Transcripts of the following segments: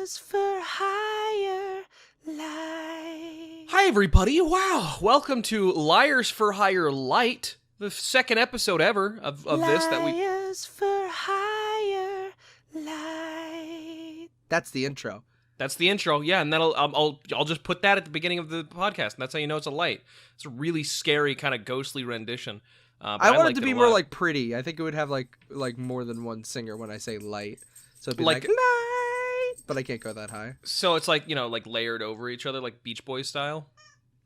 Liars for Hire Lite. Hi, everybody. Wow. Welcome to Liars for Hire Lite, the second episode ever of this that we... Liars for Hire Lite. That's the intro. That's the intro, yeah, and that'll I'll just put that at the beginning of the podcast, and that's how you know it's a light. It's a really scary, kind of ghostly rendition. I want it to be more like pretty. I think it would have like more than one singer when I say light. So it'd be like light, but I can't go that high. So it's like, like layered over each other, like Beach Boys style.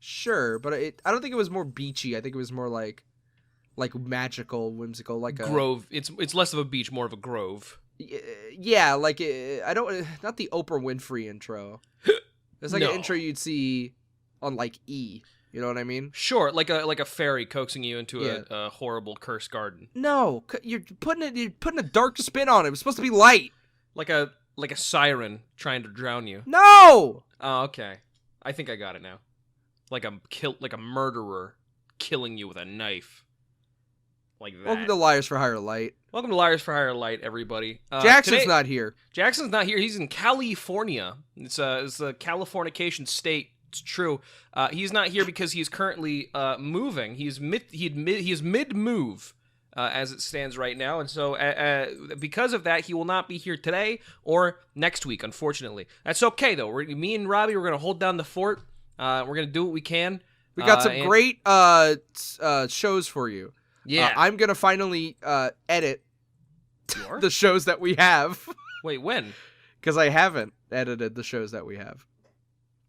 Sure, but I don't think it was more beachy. I think it was more like magical, whimsical, like a grove. It's less of a beach, more of a grove. Yeah, like I don't not the Oprah Winfrey intro. It's like an intro you'd see on like E. You know what I mean? Sure, like a fairy coaxing you into a horrible cursed garden. No, you're putting a dark spin on it. It was supposed to be light. Like a siren trying to drown you. No. Oh, okay. I think I got it now. Like a murderer killing you with a knife. Like that. Welcome to Liars for Hire Lite. Welcome to Liars for Hire Lite, everybody. Jackson's not here. Jackson's not here. He's in California. It's a Californication state. It's true. He's not here because he's currently moving. He is mid-move as it stands right now, and so because of that, he will not be here today or next week. Unfortunately, that's okay though. Me and Robbie, we're gonna hold down the fort. We're gonna do what we can. We got some great shows for you. Yeah, I'm gonna finally edit the shows that we have. Wait, when? Because I haven't edited the shows that we have.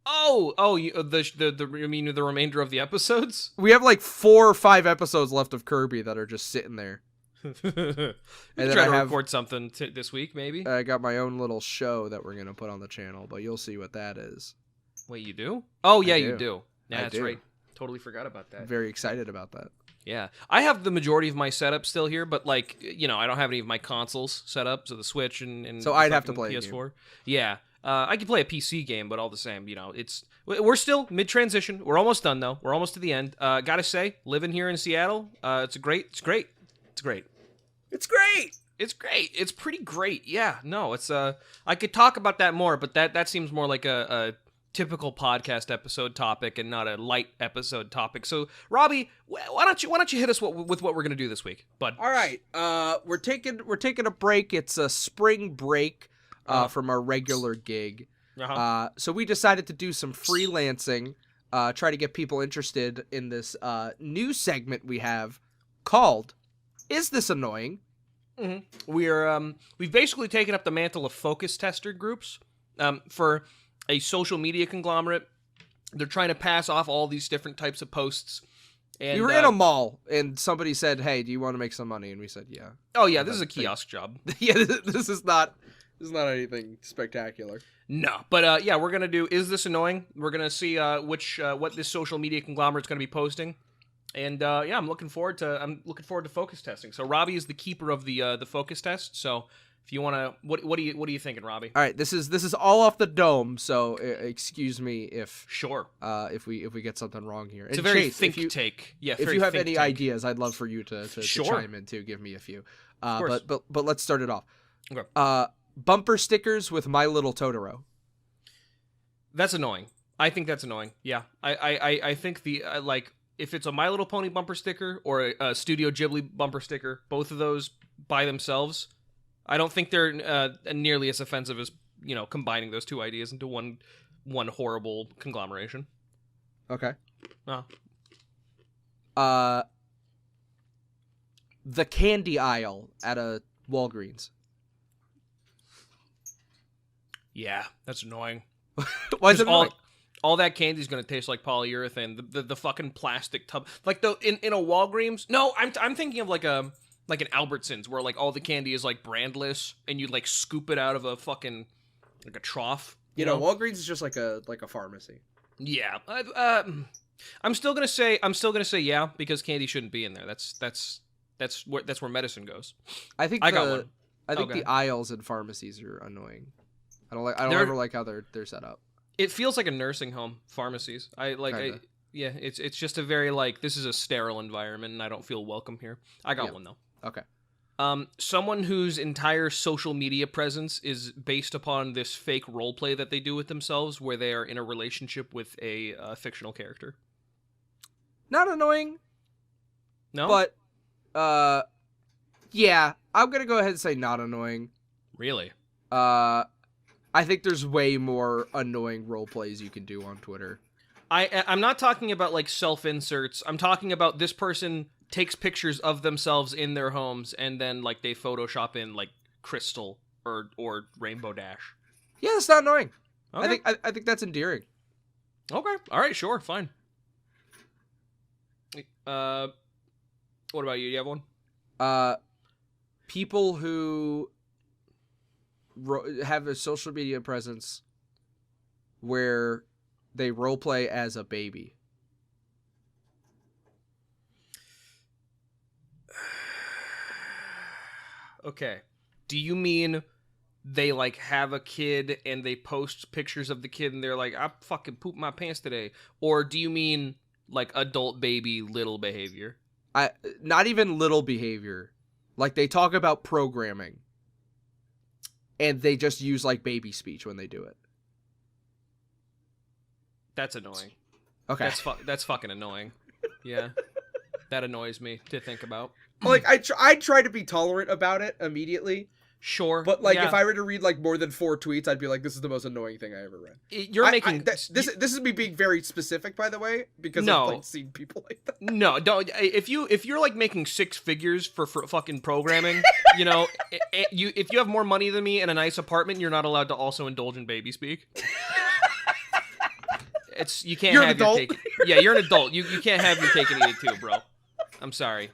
You mean the remainder of the episodes? We have like 4 or 5 episodes left of Kirby that are just sitting there. And then try to record something this week, maybe. I got my own little show that we're gonna put on the channel, but you'll see what that is. Wait, you do? Oh yeah, you do. Yeah, that's right. Totally forgot about that. Very excited about that. Yeah, I have the majority of my setup still here, but I don't have any of my consoles set up, so the Switch and so I'd have to play PS4. Yeah, I can play a PC game, but all the same, we're still mid-transition. We're almost done though. We're almost to the end. Gotta say, living here in Seattle, it's great. It's great. It's pretty great. Yeah, no, it's I could talk about that more, but that seems more like a typical podcast episode topic and not a light episode topic. So, Robbie, why don't you hit us with what we're gonna do this week, bud? All right, we're taking a break. It's a spring break from our regular gig. So we decided to do some freelancing, try to get people interested in this new segment we have called "Is This Annoying?" Mm-hmm. We've basically taken up the mantle of focus tester groups for a social media conglomerate. They're trying to pass off all these different types of posts. And we were in a mall, and somebody said, "Hey, do you want to make some money?" And we said, "Yeah." Oh yeah, this is a kiosk job. Yeah, this is not anything spectacular. No, but yeah, we're gonna do "Is This Annoying?" We're gonna see what this social media conglomerate's gonna be posting, and yeah, I'm looking forward to focus testing. So Robbie is the keeper of the focus test. So if you wanna, what are you thinking, Robbie? All right, this is all off the dome. So excuse me if if we get something wrong here. It's a very take. Yeah, if you have any ideas, I'd love for you to chime in too. Give me a few. But let's start it off. Okay. Bumper stickers with My Little Totoro. That's annoying. I think that's annoying. Yeah. I think if it's a My Little Pony bumper sticker or a Studio Ghibli bumper sticker, both of those by themselves, I don't think they're nearly as offensive as, combining those two ideas into one horrible conglomeration. Okay. Oh. The candy aisle at a Walgreens. Yeah, that's annoying. Why is it annoying? All that candy is going to taste like polyurethane. The fucking plastic tub, like in a Walgreens. No, I'm thinking of like an Albertsons where like all the candy is like brandless and you like scoop it out of a fucking like a trough. You know, Walgreens is just like a pharmacy. Yeah, I'm still gonna say yeah because candy shouldn't be in there. That's where medicine goes. I think the aisles in pharmacies are annoying. I don't ever like how they're set up. It feels like a nursing home, pharmacies. It's just a very this is a sterile environment and I don't feel welcome here. I got one though. Okay. Someone whose entire social media presence is based upon this fake roleplay that they do with themselves, where they are in a relationship with a fictional character. Not annoying. No, but yeah, I'm gonna go ahead and say not annoying. Really? I think there's way more annoying role plays you can do on Twitter. I'm not talking about like self-inserts. I'm talking about this person takes pictures of themselves in their homes and then like they Photoshop in like Crystal or Rainbow Dash. Yeah, that's not annoying. Okay. I think that's endearing. Okay. All right. Sure. Fine. What about you? Do you have one? People who have a social media presence where they roleplay as a baby. Okay. Do you mean they like have a kid and they post pictures of the kid and they're like, I fucking pooped my pants today? Or do you mean like adult baby little behavior? Not even little behavior. Like they talk about programming and they just use like baby speech when they do it. That's annoying. Okay. That's fucking annoying. Yeah. That annoys me to think about. Like I try to be tolerant about it immediately. Sure. But like yeah. if I were to read like more than 4 tweets, I'd be like, this is the most annoying thing I ever read. This is me being very specific, by the way, because I've like seen people like that. No, don't. If you're like making 6 figures for fucking programming, you know, if you have more money than me and a nice apartment, you're not allowed to also indulge in baby speak. You can't you're have an adult. your cake. Yeah, you're an adult. You can't have your cake and eat it too, bro. I'm sorry.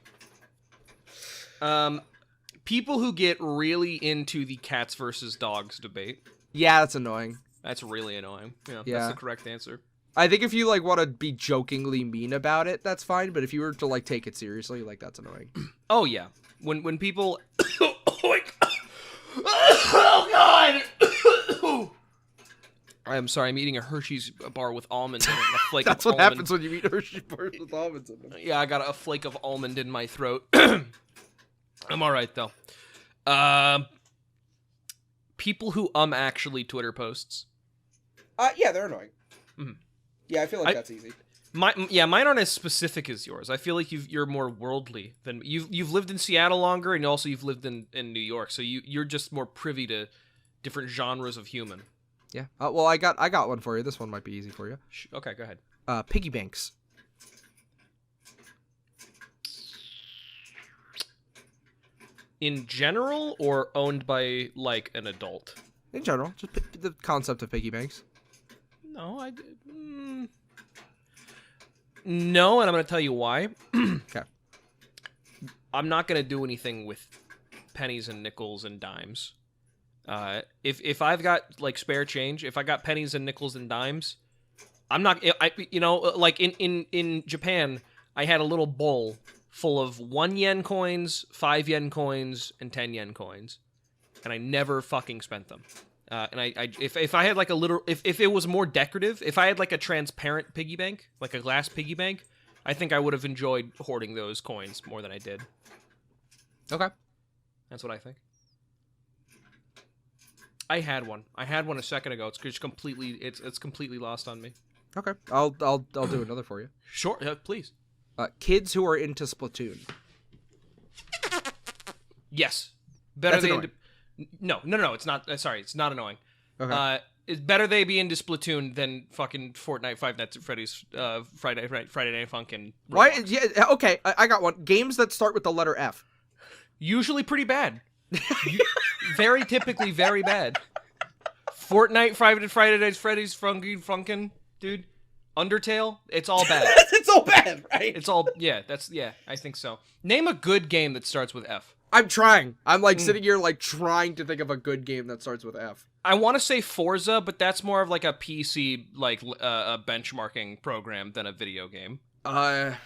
People who get really into the cats versus dogs debate. Yeah, that's annoying. That's really annoying. Yeah, yeah. That's the correct answer. I think if you like want to be jokingly mean about it, that's fine. But if you were to like take it seriously, like that's annoying. Oh yeah, when people. Oh God. I'm sorry, I'm eating a Hershey's bar with almonds in it. A flake That's of what almond. happens when you eat Hershey bars with almonds in them. Yeah, I got a flake of almond in my throat. I'm alright, though. People who actually Twitter posts. Yeah, they're annoying. Mm-hmm. Yeah, I feel like that's easy. Mine aren't as specific as yours. I feel like you're more worldly than you've lived in Seattle longer, and also you've lived in New York, so you're just more privy to different genres of human. Yeah. Well, I got one for you. This one might be easy for you. Okay, go ahead. Piggy banks. In general, or owned by like an adult? In general, just the concept of piggy banks. No, no, and I'm going to tell you why. Okay. I'm not going to do anything with pennies and nickels and dimes. If I've got like spare change, if I got pennies and nickels and dimes, I'm not. Like in Japan, I had a little bowl full of 1 yen coins, 5 yen coins, and 10 yen coins, and I never fucking spent them. And if I had like a little, if it was more decorative, if I had like a transparent piggy bank, like a glass piggy bank, I think I would have enjoyed hoarding those coins more than I did. Okay. That's what I think. I had one a second ago. It's just completely, it's completely lost on me. Okay. I'll do another for you. Sure, please. Kids who are into Splatoon. Yes. Better That's they annoying. No, it's not. Sorry, it's not annoying. Okay. It's better they be into Splatoon than fucking Fortnite, Five Nights at Freddy's, Friday Night Funk, and Roblox. Why? Yeah. Okay. I got one. Games that start with the letter F. Usually pretty bad. Very typically very bad. Fortnite, Friday Nights Freddy's, Funkin', dude. Undertale, it's all bad. It's all bad, right? It's all, I think so. Name a good game that starts with F. I'm trying. I'm like sitting here like trying to think of a good game that starts with F. I want to say Forza, but that's more of like a PC, like a benchmarking program than a video game. I'm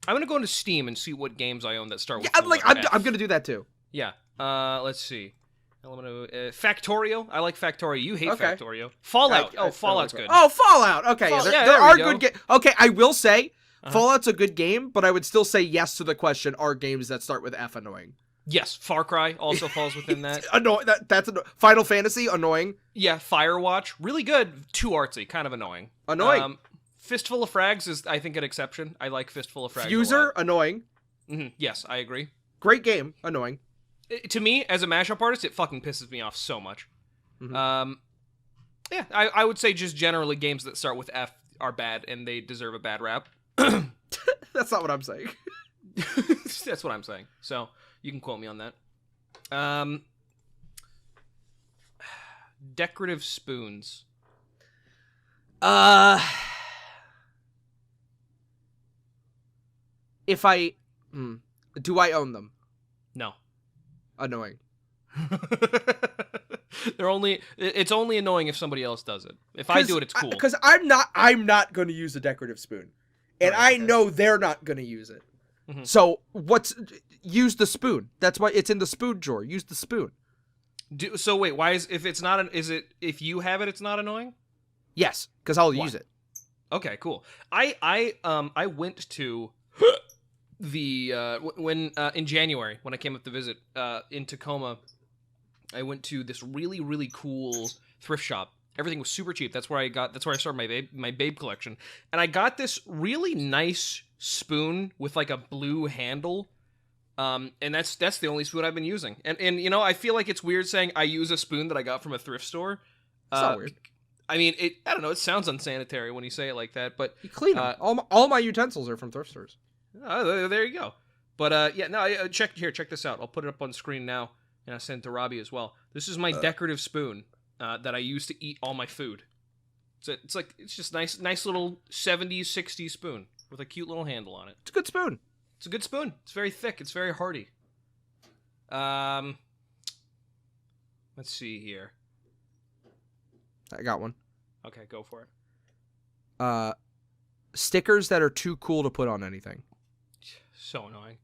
gonna go into Steam and see what games I own that start with. I'm gonna do that too. Yeah. Let's see. Factorio. I like Factorio. You hate Okay. Factorio. Fallout. Fallout's good. Oh, Fallout. Okay, Yeah, there there we are go. good games. Okay, I will say Fallout's a good game, but I would still say yes to the question, are games that start with F annoying? Yes, Far Cry also falls within that. That's Final Fantasy, annoying. Yeah, Firewatch, really good. Too artsy, kind of annoying. Annoying. Fistful of Frags is, I think, an exception. I like Fistful of Frags Fuser, annoying. Yes, I agree. Great game, annoying. To me, as a mashup artist, it fucking pisses me off so much. Mm-hmm. Yeah, I would say just generally games that start with F are bad, and they deserve a bad rap. That's not what I'm saying. That's what I'm saying. So, you can quote me on that. Decorative Spoons. If I... do I own them? No. Annoying. It's only annoying if somebody else does it. If I do it, it's cool. Because I'm not going to use a decorative spoon. And I know they're not going to use it. Mm-hmm. So use the spoon. That's why it's in the spoon drawer. Use the spoon. So wait, why if you have it, it's not annoying? Yes, because I'll use it. Okay, cool. I went to when in January when I came up to visit in Tacoma, I went to this really, really cool thrift shop. Everything was super cheap. That's where I started my babe collection. And I got this really nice spoon with like a blue handle. And that's the only spoon I've been using. And you know, I feel like it's weird saying I use a spoon that I got from a thrift store. It's not weird. I mean, I don't know. It sounds unsanitary when you say it like that, but you clean them. All my utensils are from thrift stores. There you go. But yeah, no. Check this out. I'll put it up on the screen now, and I'll send it to Robbie as well. This is my decorative spoon that I use to eat all my food. It's just nice little 70s, 60s spoon with a cute little handle on it. It's a good spoon. It's a good spoon. It's very thick. It's very hearty. Let's see here. I got one. Okay, go for it. Stickers that are too cool to put on anything. So annoying.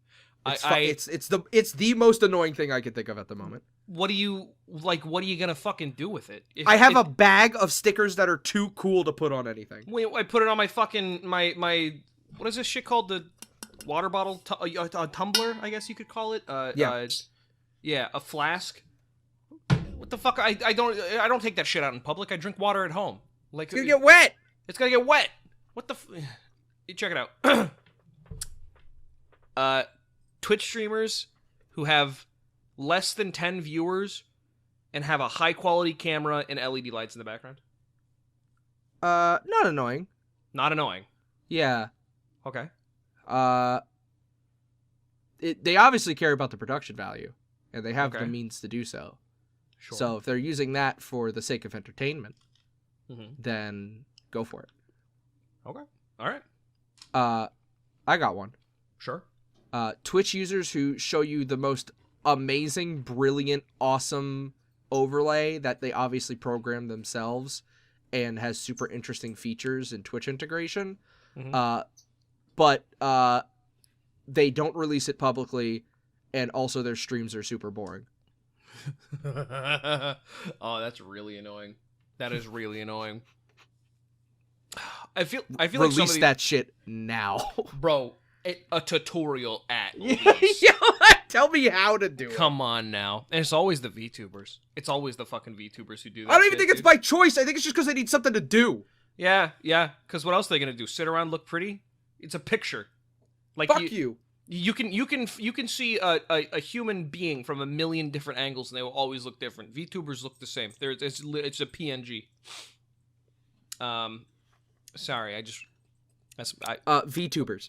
It's the most annoying thing I can think of at the moment. What are you gonna fucking do with it? I have a bag of stickers that are too cool to put on anything. Wait, I put it on my fucking my what is this shit called? The water bottle, a tumbler, I guess you could call it. Yeah, a flask. What the fuck? I don't take that shit out in public. I drink water at home. Like it's gonna get wet. It's gonna get wet. What the? You check it out. Twitch streamers who have less than 10 viewers and have a high quality camera and LED lights in the background. Not annoying. Not annoying. Yeah. Okay. They obviously care about the production value, and they have the means to do so. Sure. So if they're using that for the sake of entertainment, then go for it. Okay. All right. I got one. Sure. Twitch users who show you the most amazing, brilliant, awesome overlay that they obviously programmed themselves and has super interesting features in Twitch integration. But they don't release it publicly, and also their streams are super boring. Oh, that's really annoying. That is really annoying. I feel like release that shit now, bro. A tutorial at Yo, tell me how to do it. Come on now. And it's always the VTubers. It's always the fucking VTubers who do that. I don't even think it's by choice. I think it's just because they need something to do. Yeah. Because what else are they gonna do? Sit around, look pretty? It's a picture. Like fuck you. You can see a human being from a million different angles, and they will always look different. VTubers look the same. It's a PNG. Sorry, VTubers.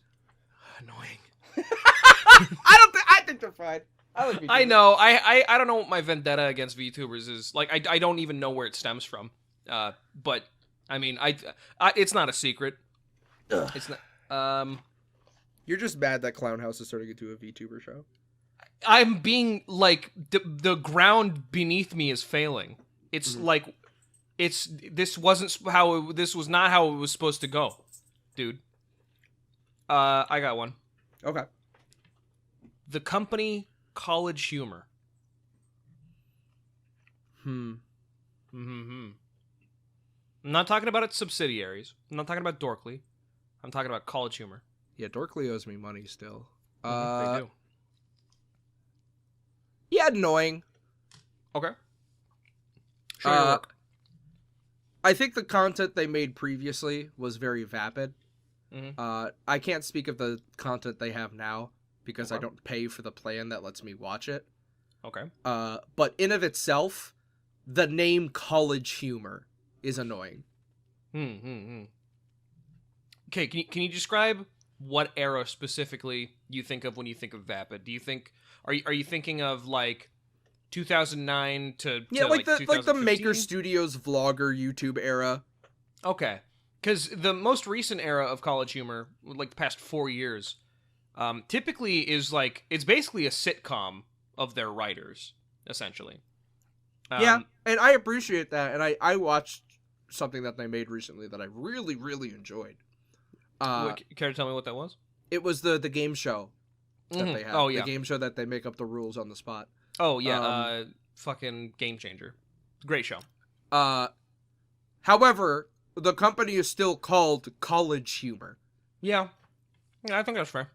Annoying. I think they're fine. I know. I don't know what my vendetta against VTubers is. Like I don't even know where it stems from. But I mean, it's not a secret. Ugh. It's not. You're just mad that Clown House is starting into a VTuber show. I'm being like the ground beneath me is failing. It's like this was not how it was supposed to go, dude. I got one. Okay. The company College Humor. I'm not talking about its subsidiaries. I'm not talking about Dorkly. I'm talking about College Humor. Yeah, Dorkly owes me money still. They do. Yeah, annoying. Okay. Show your work. I think the content they made previously was very vapid. I can't speak of the content they have now because I don't pay for the plan that lets me watch it. Okay. But in of itself, the name College Humor is annoying. Okay, can you describe what era specifically you think of when you think of vapid? Do you think are you thinking of like 2009 to like the 2015? Maker Studios vlogger YouTube era. Okay, because the most recent era of College Humor, like the past 4 years, typically is like it's basically a sitcom of their writers, essentially. Yeah, and I appreciate that, and I watched something that they made recently that I really, really enjoyed. Care to tell me what that was? It was the game show that they had. Oh, yeah. The game show that they make up the rules on the spot. Oh, yeah, fucking Game Changer. Great show. However, the company is still called College Humor. Yeah, I think that's fair.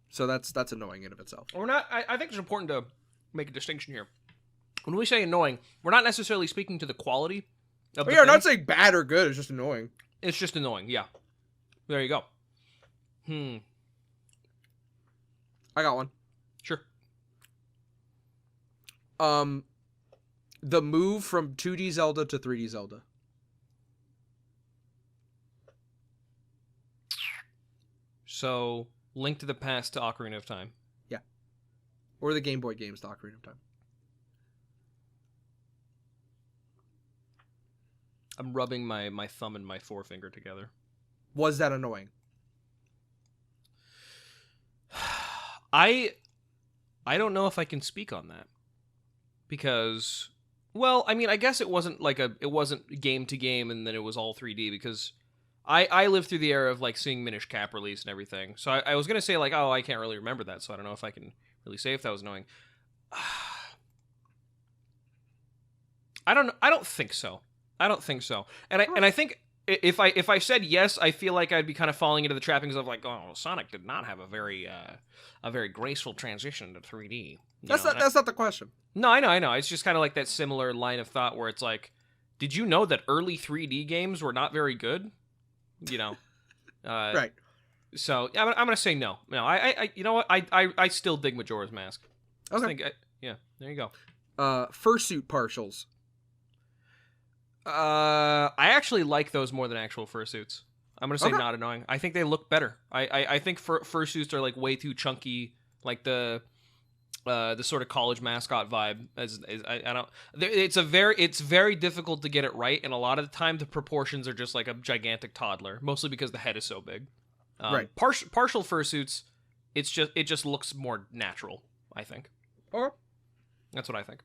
So that's annoying in of itself. We're not. I think it's important to make a distinction here. When we say annoying, we're not necessarily speaking to the quality of the Yeah, I'm thing. not saying bad or good. It's just annoying. It's just annoying. Yeah. There you go. I got one. Sure. The move from 2D Zelda to 3D Zelda. So, Link to the Past to Ocarina of Time. Yeah. Or the Game Boy games to Ocarina of Time. I'm rubbing my thumb and my forefinger together. Was that annoying? I don't know if I can speak on that. Because, well, I mean, I guess it wasn't game to game and then it was all 3D because I lived through the era of like seeing Minish Cap release and everything. So I was going to say like, oh, I can't really remember that. So I don't know if I can really say if that was annoying. I don't think so. I don't think so. And I think if I said yes, I feel like I'd be kind of falling into the trappings of like, oh, Sonic did not have a very graceful transition to 3D. That's not the question. No, I know. It's just kind of like that similar line of thought where it's like, did you know that early 3D games were not very good? You know, right. So I'm gonna say no. No, I you know what? I still dig Majora's Mask. Okay. Yeah, there you go. Fursuit partials. I actually like those more than actual fursuits. I'm gonna say not annoying. I think they look better. I think fursuits are like way too chunky, like the sort of college mascot vibe. I don't. It's very difficult to get it right, and a lot of the time the proportions are just like a gigantic toddler, mostly because the head is so big. Right. Partial fursuits, it just looks more natural. I think. Or that's what I think.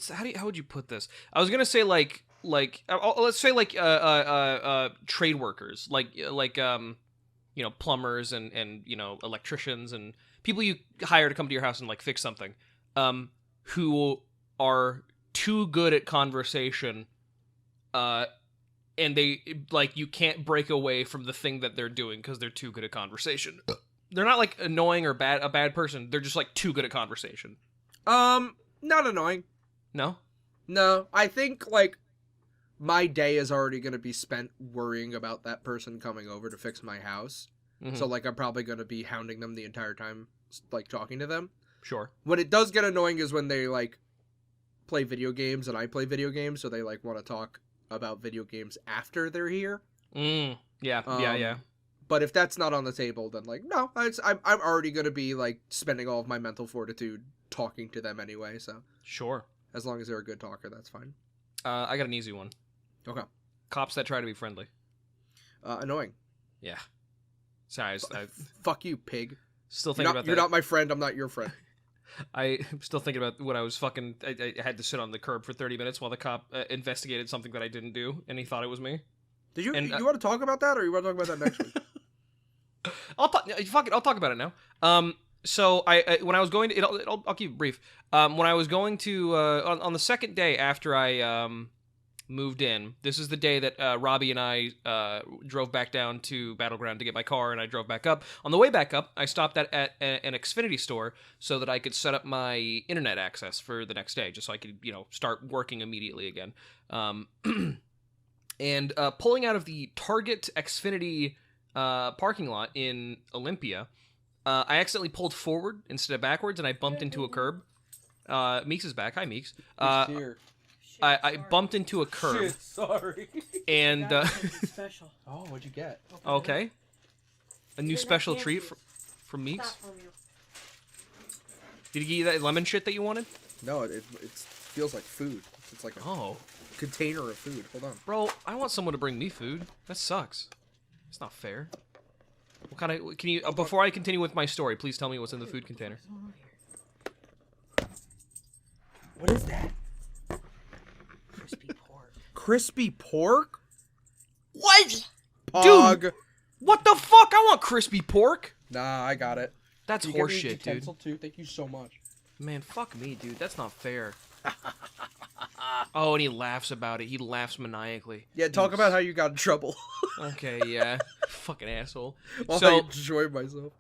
How would you put this? I was gonna say like let's say like trade workers, like plumbers and electricians and people you hire to come to your house and like fix something, who are too good at conversation, and they like you can't break away from the thing that they're doing because they're too good at conversation. They're not like annoying or a bad person. They're just like too good at conversation. not annoying. No? No, I think like my day is already going to be spent worrying about that person coming over to fix my house. Mm-hmm. So like I'm probably going to be hounding them the entire time, like talking to them. Sure. When it does get annoying is when they like play video games and I play video games, so they like want to talk about video games after they're here. Yeah. Yeah. But if that's not on the table, then like no, I'm already going to be like spending all of my mental fortitude talking to them anyway. So Sure. as long as they're a good talker, that's fine. I got an easy one. Okay. Cops that try to be friendly. Annoying. Yeah. Sorry, I Fuck you, pig. still thinking about that. You're not my friend. I'm not your friend. I'm still thinking about when I was fucking. I had to sit on the curb for 30 minutes while the cop investigated something that I didn't do, and he thought it was me. Did you? And, you want to talk about that, or you want to talk about that next week? I'll talk about it now. So when I was going to, I'll keep it brief. When I was going to on the second day after I moved in, this is the day that Robbie and I drove back down to Battleground to get my car, and I drove back up. On the way back up, I stopped at an Xfinity store so that I could set up my internet access for the next day, just so I could start working immediately again. And pulling out of the Target Xfinity parking lot in Olympia, I accidentally pulled forward instead of backwards, and I bumped into a curb. Meeks is back. Hi, Meeks. I bumped into a curb. Shit, sorry. And special. Oh, what'd you get? Okay. A new special treat from Meeks. Did he give you that lemon shit that you wanted? No, it feels like food. It's like a container of food. Hold on. Bro, I want someone to bring me food. That sucks. It's not fair. What kind of... Can you... before I continue with my story, please tell me what's in the food container. What is that? Crispy pork. Crispy pork? What? Pog. Dude, what the fuck? I want crispy pork. Nah, I got it. That's horseshit, dude. Too? Thank you so much. Man, fuck me, dude. That's not fair. Oh, and he laughs about it. He laughs maniacally. Yeah, talk about how you got in trouble. Okay, yeah. Fucking asshole. While So, I enjoy myself.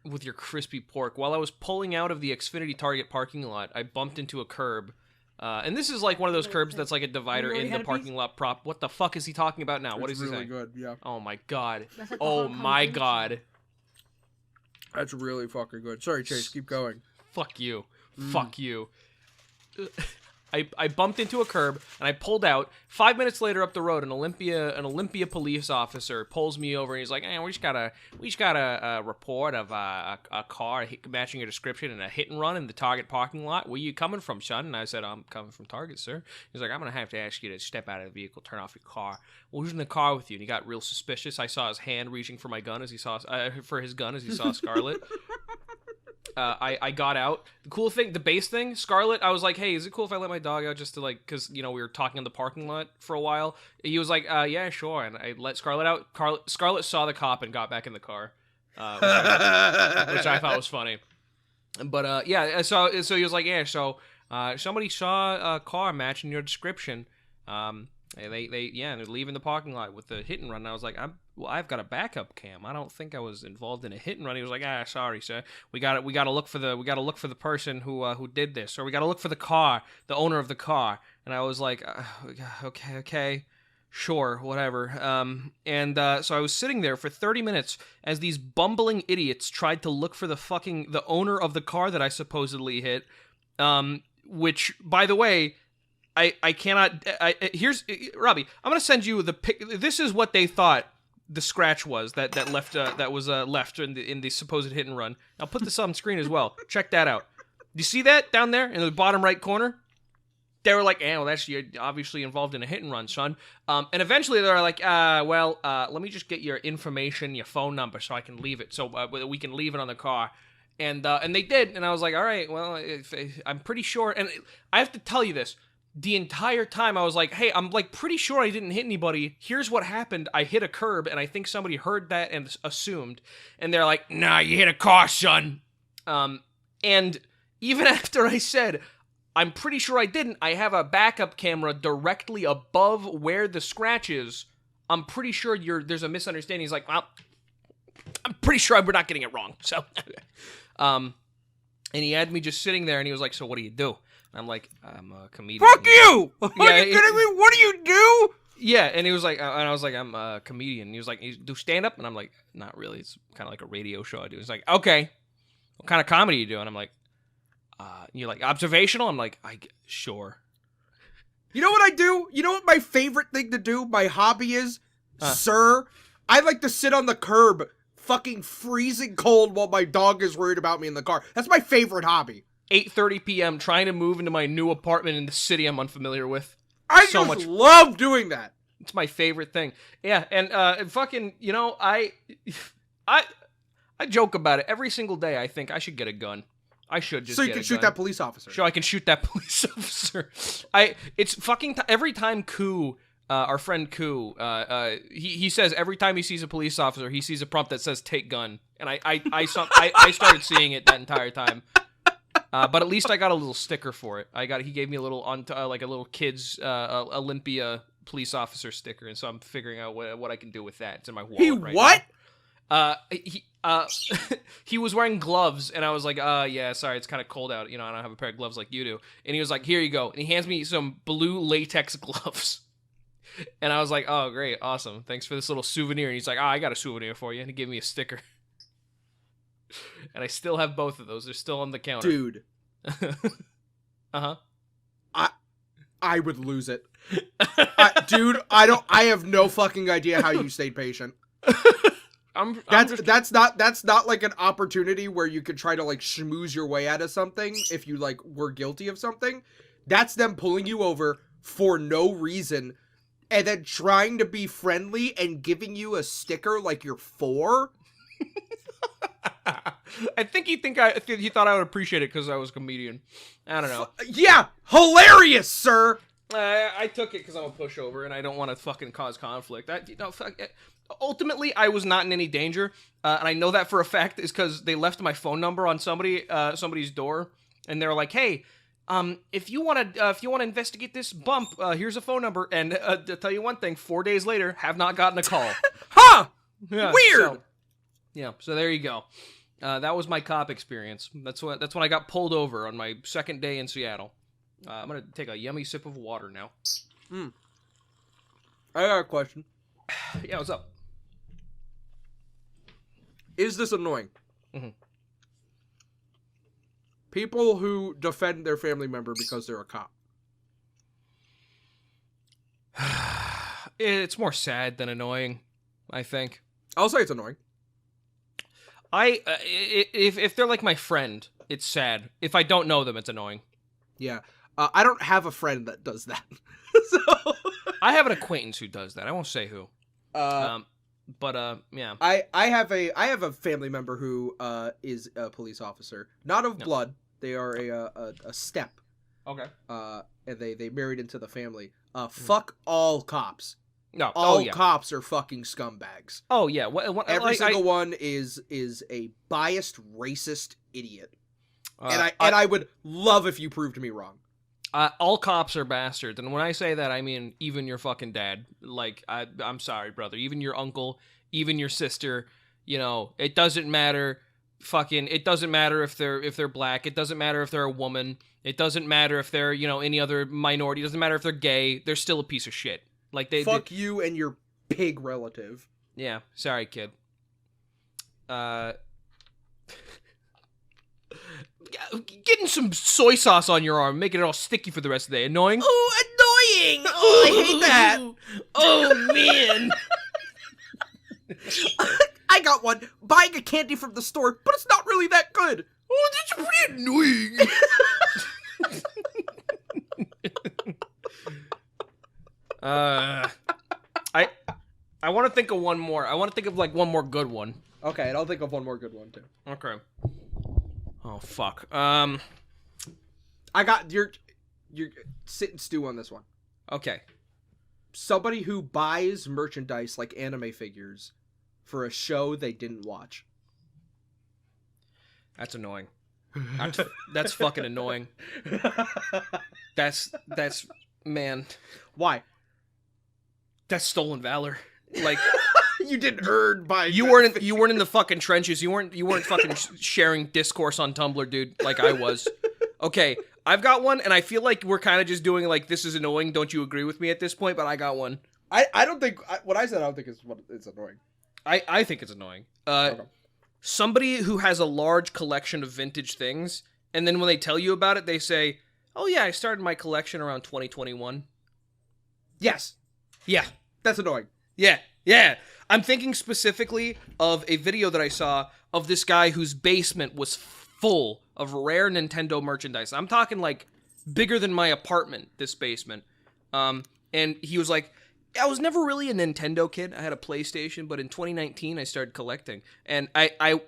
with your crispy pork, while I was pulling out of the Xfinity Target parking lot, I bumped into a curb. And this is like one of those curbs that's like a divider in the parking lot prop. What the fuck is he talking about now? What is he really saying? Good, yeah. Oh my god. That's like the Oh Hong Kong my Philly god. That's really fucking good. Sorry, Chase, keep going. Fuck you. Fuck you. I bumped into a curb and I pulled out. 5 minutes later up the road, an Olympia police officer pulls me over and he's like, "Hey, we just got a report of a car matching your description and a hit and run in the Target parking lot. Where you coming from, son?" And I said, "I'm coming from Target, sir." He's like, "I'm gonna have to ask you to step out of the vehicle, turn off your car." "Well, who's in the car with you?" And he got real suspicious. I saw his hand reaching for my gun as he saw Scarlett. I got out. The cool thing, the base thing, Scarlett, I was like, "Hey, is it cool if I let my dog out just to like, because, we were talking in the parking lot for a while." He was like, "Yeah, sure." And I let Scarlett out. Scarlett saw the cop and got back in the car, which I thought was funny. But yeah, so he was like, "Yeah, so somebody saw a car matching your description. They're leaving the parking lot with the hit and run." And I was like, I've got a backup cam. I don't think I was involved in a hit and run." He was like, "Sorry, sir. We got to look for the person who did this, or we got to look for the car, the owner of the car." And I was like, okay, sure, whatever. So I was sitting there for 30 minutes as these bumbling idiots tried to look for the owner of the car that I supposedly hit. Which, by the way, I cannot. Here's Robbie. I'm gonna send you the pic. This is what they thought the scratch was that was left in the supposed hit and run. I'll put this on screen as well. Check that out. Do you see that down there in the bottom right corner? They were like, well, that's you're obviously involved in a hit and run, son. And eventually they were like, let me just get your information, your phone number, so I can leave it, so we can leave it on the car. And they did, and I was like, all right, well, I'm pretty sure. And I have to tell you this. The entire time I was like, hey, I'm like pretty sure I didn't hit anybody. Here's what happened. I hit a curb, and I think somebody heard that and assumed. And they're like, "Nah, you hit a car, son." And even after I said, I'm pretty sure I didn't, I have a backup camera directly above where the scratch is. I'm pretty sure there's a misunderstanding. He's like, "Well, I'm pretty sure we're not getting it wrong." So, and he had me just sitting there, and he was like, "So what do you do?" I'm like, "I'm a comedian." Fuck you! Are Yeah, you kidding me? What do you do? Yeah, and he was like, and I was like, "I'm a comedian." And he was like, "You do stand up?" And I'm like, "Not really. It's kind of like a radio show I do." He's like, "Okay, what kind of comedy you do?" And I'm like, "You're like observational?" I'm like, "Sure." You know what I do? You know what my favorite thing to do? My hobby is, sir? I like to sit on the curb, fucking freezing cold while my dog is worried about me in the car. That's my favorite hobby. 8:30 p.m. trying to move into my new apartment in the city I'm unfamiliar with. I love doing that. It's my favorite thing. Yeah, and fucking, I joke about it every single day. I think I should get a gun. I should just. So you can shoot that police officer. So I can shoot that police officer. It's fucking every time Koo our friend Koo, he says every time he sees a police officer, he sees a prompt that says "take gun," and I started seeing it that entire time. But at least I got a little sticker for it. He gave me a little like a little kids Olympia police officer sticker, and so I'm figuring out what I can do with that. It's in my wallet right what? now. He was wearing gloves, and I was like, yeah, sorry, it's kind of cold out. I don't have a pair of gloves like you do. And he was like, here you go. And he hands me some blue latex gloves. And I was like, oh, great, awesome. Thanks for this little souvenir. And he's like, I got a souvenir for you. And he gave me a sticker. And I still have both of those. They're still on the counter. Dude. Uh-huh. I would lose it. Dude, I have no fucking idea how you stayed patient. That's not like an opportunity where you could try to like schmooze your way out of something if you like were guilty of something. That's them pulling you over for no reason and then trying to be friendly and giving you a sticker like you're 4. I think he thought I would appreciate it because I was a comedian. I don't know. Yeah, hilarious, sir. I took it because I'm a pushover and I don't want to fucking cause conflict. Ultimately, I was not in any danger, and I know that for a fact is because they left my phone number on somebody's door, and they're like, "Hey, if you want to investigate this bump, here's a phone number." And to tell you one thing, 4 days later, have not gotten a call. Huh? Yeah, Weird. So there you go. That was my cop experience. That's when I got pulled over on my second day in Seattle. I'm gonna take a yummy sip of water now. I got a question. Yeah, what's up? Is this annoying? Mm-hmm. People who defend their family member because they're a cop. It's more sad than annoying, I think. I'll say it's annoying. If they're like my friend, it's sad. If I don't know them, it's annoying. Yeah. I don't have a friend that does that. So I have an acquaintance who does that. I won't say who. Yeah. I have a family member who is a police officer, not of blood. They are a step. Okay. And they married into the family. Fuck all cops. No. All cops are fucking scumbags. Oh yeah. Every single one is a biased racist idiot. And I would love if you proved me wrong. All cops are bastards, and when I say that, I mean even your fucking dad. Like, I'm sorry, brother. Even your uncle, even your sister. It doesn't matter. It doesn't matter if they're black. It doesn't matter if they're a woman. It doesn't matter if they're any other minority. It doesn't matter if they're gay. They're still a piece of shit. Like fuck you and your pig relative. Yeah, sorry, kid. Getting some soy sauce on your arm, making it all sticky for the rest of the day. Annoying? Oh, annoying! Oh, I hate that. Oh, man. I got one. Buying a candy from the store, but it's not really that good. Oh, that's pretty annoying. I want to think of one more. I want to think of like one more good one. Okay, and I'll think of one more good one too. Okay. Oh fuck. I got your sit and stew on this one. Okay. Somebody who buys merchandise like anime figures for a show they didn't watch. That's annoying. That's fucking annoying. That's man. Why? That's stolen valor. Like you didn't earn by you weren't in the fucking trenches. You weren't fucking sharing discourse on Tumblr, dude, like I was. Okay, I've got one, and I feel like we're kind of just doing like this is annoying. Don't you agree with me at this point? But I got one. I don't think what I said. I don't think it's annoying. I think it's annoying. Okay. Somebody who has a large collection of vintage things, and then when they tell you about it, they say, "Oh yeah, I started my collection around 2021." Yes. Yeah. That's annoying. Yeah. I'm thinking specifically of a video that I saw of this guy whose basement was full of rare Nintendo merchandise. I'm talking like bigger than my apartment, this basement. And he was like, I was never really a Nintendo kid. I had a PlayStation, but in 2019 I started collecting. And I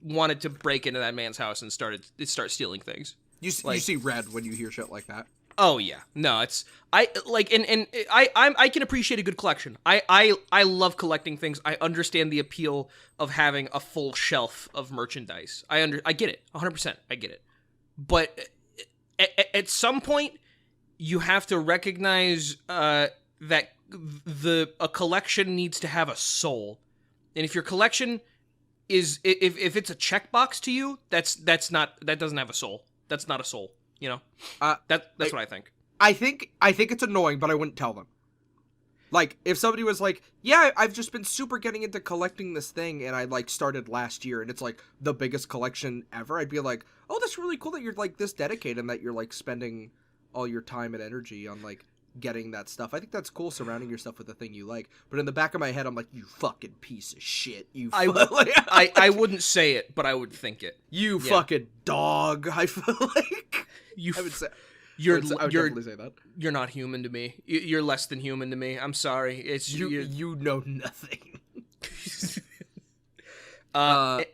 wanted to break into that man's house and start stealing things. You see red when you hear shit like that. Oh yeah, no, it's I like and I can appreciate a good collection. I love collecting things. I understand the appeal of having a full shelf of merchandise. I get it, 100%. I get it, but at some point you have to recognize that a collection needs to have a soul, and if your collection is if it's a checkbox to you, that doesn't have a soul. That's not a soul. You know, that's what I think. I think it's annoying, but I wouldn't tell them. Like, if somebody was like, yeah, I've just been super getting into collecting this thing, and I, like, started last year, and it's, like, the biggest collection ever, I'd be like, oh, that's really cool that you're, like, this dedicated, and that you're, like, spending all your time and energy on, like, getting that stuff. I think that's cool, surrounding yourself with the thing you like. But in the back of my head, I'm like, you fucking piece of shit. I wouldn't say it, but I would think it. You fucking dog. I feel like... I would definitely say that. You're not human to me. You're less than human to me. I'm sorry. It's you know nothing. I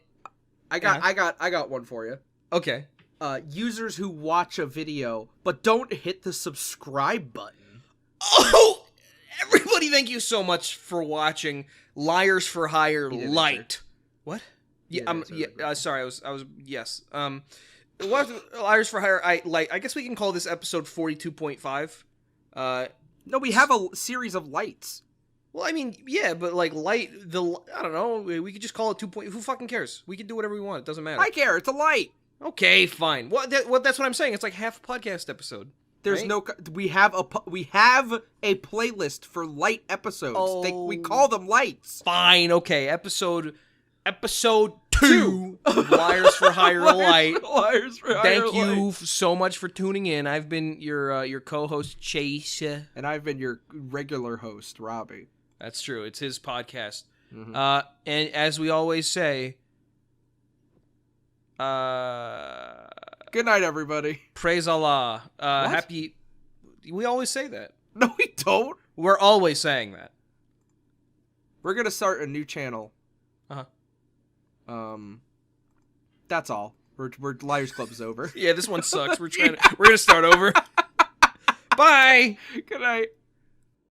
got one for you. Okay. Users who watch a video but don't hit the subscribe button. Oh, everybody! Thank you so much for watching Liars for Hire Lite. What? Yeah. Sorry. I was. Yes. What Liars for Hire? I guess we can call this episode 42.5. No, we have a series of lights. Well, I mean, yeah, but like light, I don't know. We could just call it 2. Who fucking cares? We can do whatever we want. It doesn't matter. I care. It's a light. Okay, fine. That's what I'm saying. It's like half a podcast episode. There's right? no. We have a playlist for light episodes. Oh, we call them lights. Fine. Okay. Episode 2. Liars for Hire Light. Liars for Hire Thank Light. you so much for tuning in. I've been your co-host Chase, and I've been your regular host Robbie. That's true. It's his podcast. Mm-hmm. And as we always say, good night, everybody. Praise Allah. Happy. We always say that. No, we don't. We're always saying that. We're gonna start a new channel. That's all. We're Liars Club's over. Yeah, this one sucks. We're gonna start over. Bye. Good night.